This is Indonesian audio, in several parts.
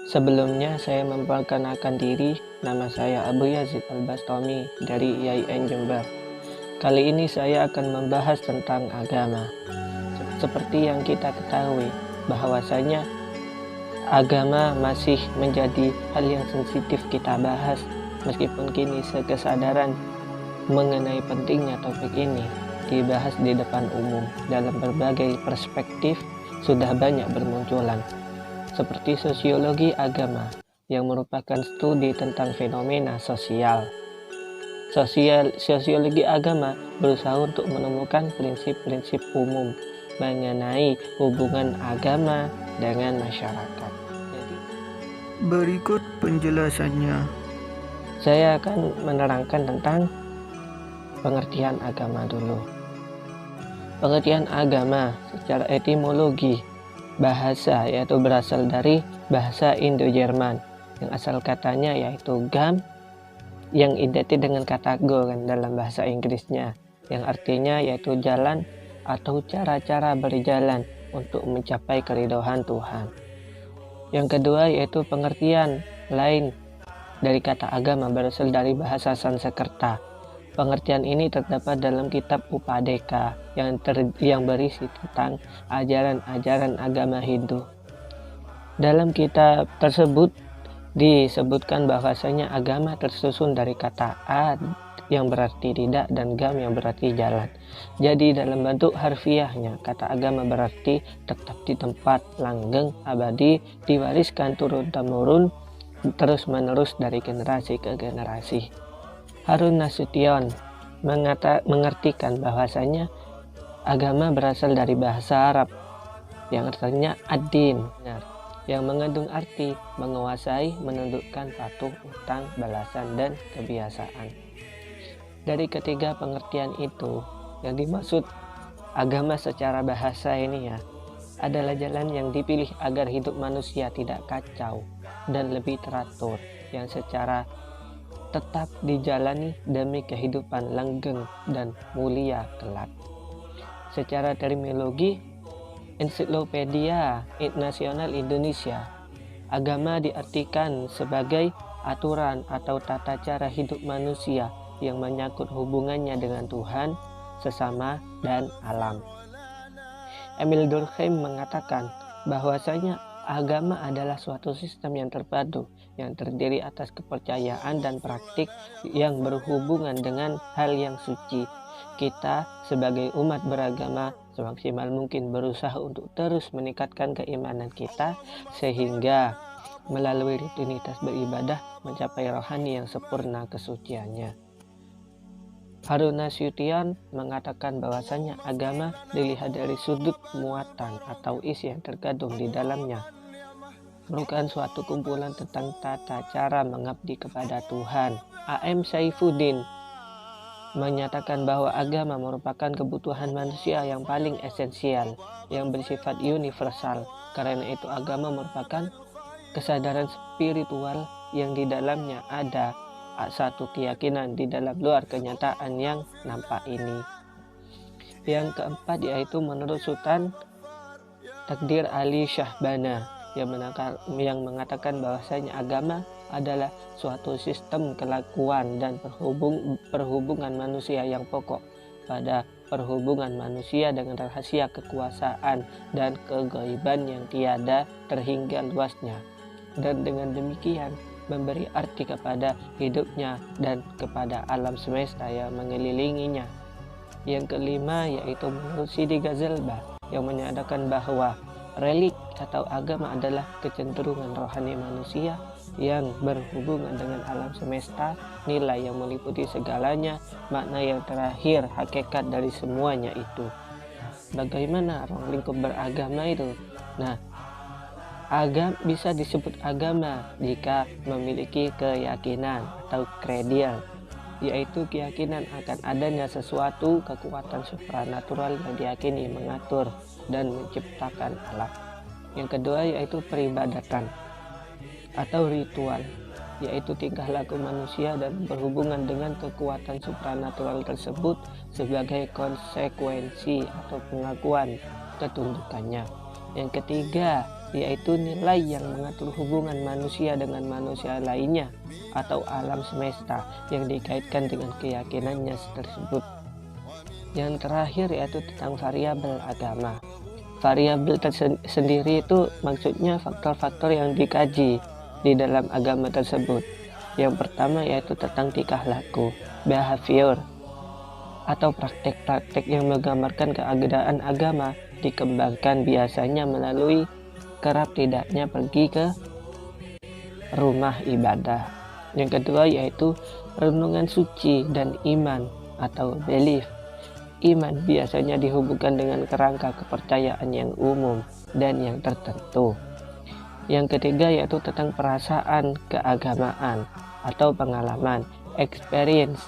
Sebelumnya saya memperkenalkan diri, nama saya Abu Yazid Al-Bastami dari IAIN Jember. Kali ini saya akan membahas tentang agama. Seperti yang kita ketahui, bahwasanya agama masih menjadi hal yang sensitif kita bahas, meskipun kini kesadaran mengenai pentingnya topik ini dibahas di depan umum dalam berbagai perspektif sudah banyak bermunculan. Seperti sosiologi agama yang merupakan studi tentang fenomena sosial. Sosiologi agama berusaha untuk menemukan prinsip-prinsip umum mengenai hubungan agama dengan masyarakat. Jadi, berikut penjelasannya. saya akan menerangkan tentang pengertian agama dulu. Pengertian agama secara etimologi bahasa yaitu berasal dari bahasa Indo-Jerman yang asal katanya yaitu gam yang identik dengan kata go kan dalam bahasa Inggrisnya, yang artinya yaitu jalan atau cara-cara berjalan untuk mencapai keridhaan Tuhan. Yang kedua yaitu pengertian lain dari kata agama berasal dari bahasa Sanskerta. Pengertian ini terdapat dalam kitab Upadeka yang berisi tentang ajaran-ajaran agama Hindu. Dalam kitab tersebut disebutkan bahwasanya agama tersusun dari kata A yang berarti tidak dan gam yang berarti jalan. Jadi dalam bentuk harfiahnya kata agama berarti tetap di tempat, langgeng, abadi, diwariskan turun-temurun, terus-menerus dari generasi ke generasi. Harun Nasution mengartikan bahwasanya agama berasal dari bahasa Arab yang artinya ad-din, yang mengandung arti menguasai, menundukkan, patuh, utang, balasan, dan kebiasaan. Dari ketiga pengertian itu, yang dimaksud agama secara bahasa ini adalah jalan yang dipilih agar hidup manusia tidak kacau dan lebih teratur, yang secara tetap dijalani demi kehidupan langgeng dan mulia kelak. Secara terminologi, Ensiklopedia Nasional Indonesia, agama diartikan sebagai aturan atau tata cara hidup manusia yang menyangkut hubungannya dengan Tuhan, sesama, dan alam. Emil Durkheim mengatakan bahwasanya agama adalah suatu sistem yang terpadu yang terdiri atas kepercayaan dan praktik yang berhubungan dengan hal yang suci. Kita sebagai umat beragama semaksimal mungkin berusaha untuk terus meningkatkan keimanan kita sehingga melalui rutinitas beribadah mencapai rohani yang sempurna kesuciannya. Harun Nasution mengatakan bahwasanya agama dilihat dari sudut muatan atau isi yang terkandung di dalamnya, merupakan suatu kumpulan tentang tata cara mengabdi kepada Tuhan. A.M. Saifuddin menyatakan bahwa agama merupakan kebutuhan manusia yang paling esensial, yang bersifat universal. Karena itu agama merupakan kesadaran spiritual yang di dalamnya ada satu keyakinan di dalam luar kenyataan yang nampak ini. Yang keempat yaitu menurut Sultan Takdir Ali Shahbana yang mengatakan bahwasanya agama adalah suatu sistem kelakuan dan perhubungan manusia yang pokok pada perhubungan manusia dengan rahasia kekuasaan dan kegaiban yang tiada terhingga luasnya, dan dengan demikian memberi arti kepada hidupnya dan kepada alam semesta yang mengelilinginya. Yang kelima yaitu menurut Sidi Ghazalbah yang menyatakan bahwa relik atau agama adalah kecenderungan rohani manusia yang berhubungan dengan alam semesta, nilai yang meliputi segalanya, makna yang terakhir, hakikat dari semuanya itu. Bagaimana ruang lingkup beragama itu? Agama bisa disebut agama jika memiliki keyakinan atau kredil, yaitu keyakinan akan adanya sesuatu kekuatan supranatural yang diyakini mengatur dan menciptakan alam. Yang kedua yaitu peribadatan atau ritual, yaitu tingkah laku manusia dan berhubungan dengan kekuatan supranatural tersebut sebagai konsekuensi atau pengakuan ketundukannya. Yang ketiga yaitu nilai yang mengatur hubungan manusia dengan manusia lainnya atau alam semesta yang dikaitkan dengan keyakinannya tersebut. Yang terakhir yaitu tentang variabel agama. Variabel sendiri itu maksudnya faktor-faktor yang dikaji di dalam agama tersebut. Yang pertama yaitu tentang tingkah laku, behavior, atau praktek-praktek yang menggambarkan keadaan agama dikembangkan biasanya melalui kerap tidaknya pergi ke rumah ibadah. Yang kedua yaitu renungan suci dan iman atau belief. Iman biasanya dihubungkan dengan kerangka kepercayaan yang umum dan yang tertentu. Yang ketiga yaitu tentang perasaan keagamaan atau pengalaman, experience,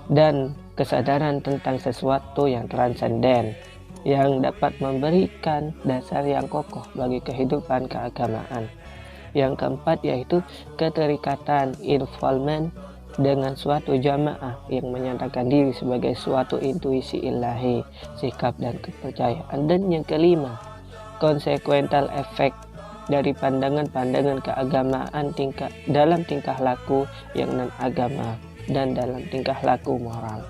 dan kesadaran tentang sesuatu yang transenden yang dapat memberikan dasar yang kokoh bagi kehidupan keagamaan. Yang keempat yaitu keterikatan, involvement dengan suatu jamaah yang menyatakan diri sebagai suatu intuisi ilahi, sikap dan kepercayaan. Dan yang kelima, consequential effect dari pandangan-pandangan keagamaan dalam tingkah laku yang non-agama dan dalam tingkah laku moral.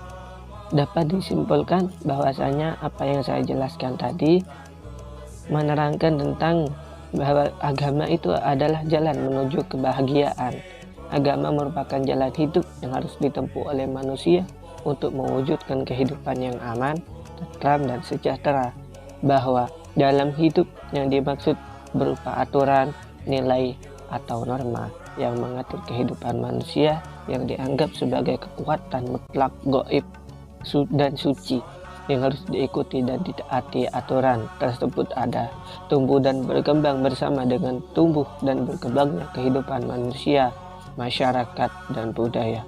Dapat disimpulkan bahwasanya apa yang saya jelaskan tadi menerangkan tentang bahwa agama itu adalah jalan menuju kebahagiaan. Agama merupakan jalan hidup yang harus ditempuh oleh manusia untuk mewujudkan kehidupan yang aman, tentram, dan sejahtera. Bahwa dalam hidup yang dimaksud berupa aturan, nilai, atau norma yang mengatur kehidupan manusia yang dianggap sebagai kekuatan mutlak gaib dan suci yang harus diikuti dan ditaati. Aturan tersebut ada, tumbuh dan berkembang bersama dengan tumbuh dan berkembangnya kehidupan manusia, masyarakat, dan budaya.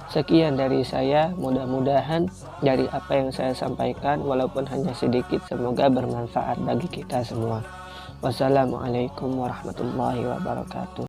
Sekian dari saya, mudah-mudahan dari apa yang saya sampaikan walaupun hanya sedikit semoga bermanfaat bagi kita semua. Wassalamualaikum warahmatullahi wabarakatuh.